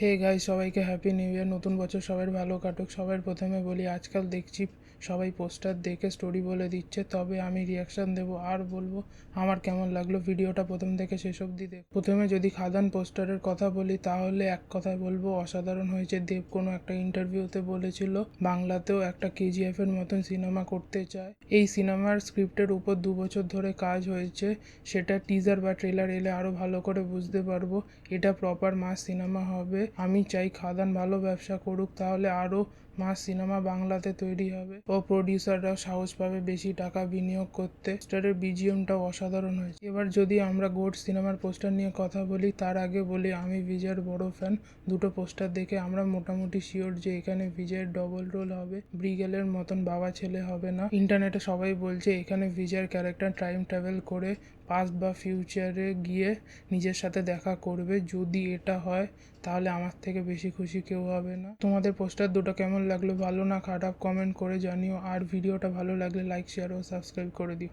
Hey guys, সবাইকে happy new year. নতুন বছর সবার ভালো কাটুক। সবার প্রথমে বলি, আজকাল দেখছি সবাই পোস্টার দেখে স্টোরি বলে দিচ্ছে, তবে আমি রিয়াকশান দেব আর বলবো আমার কেমন লাগলো। ভিডিওটা প্রথম থেকে শেষ অবধি দেখ। প্রথমে যদি খাদান পোস্টারের কথা বলি, তাহলে এক কথায় বলবো অসাধারণ হয়েছে। দেব কোনো একটা ইন্টারভিউতে বলেছিল বাংলাতেও একটা কেজিএফ এর মতন সিনেমা করতে চায়। এই সিনেমার স্ক্রিপ্টের উপর 2 বছর ধরে কাজ হয়েছে। সেটা টিজার বা ট্রেলার এলে আরও ভালো করে বুঝতে পারবো এটা প্রপার মাস সিনেমা হবে। আমি চাই খাদান ভালো ব্যবসা করুক, তাহলে আরও মাস সিনেমা বাংলাতে তৈরি হবে ও প্রডিউসাররাও সাহস পাবে বেশি টাকা বিনিয়োগ করতে। পোস্টারের বিজিএমটাও অসাধারণ হয়েছে। এবার যদি আমরা গোট সিনেমার পোস্টার নিয়ে কথা বলি, তার আগে বলি আমি বিজয়ের বড় ফ্যান। দুটো পোস্টার দেখে আমরা মোটামুটি শিওর যে এখানে বিজয়ের ডবল রোল হবে, ব্রিগেলের মতন বাবা ছেলে হবে না। ইন্টারনেটে সবাই বলছে এখানে বিজয়ের ক্যারেক্টার টাইম ট্রাভেল করে পাস্ট বা ফিউচারে গিয়ে নিজের সাথে দেখা করবে। যদি এটা হয় তাহলে আমার থেকে বেশি খুশি কেউ হবে না। তোমাদের পোস্টার দুটো কেমন লাগলো, ভালো না খারাপ, কমেন্ট করে জানিও। আর ভিডিওটা ভালো লাগলে লাইক, শেয়ার ও সাবস্ক্রাইব করে দিও।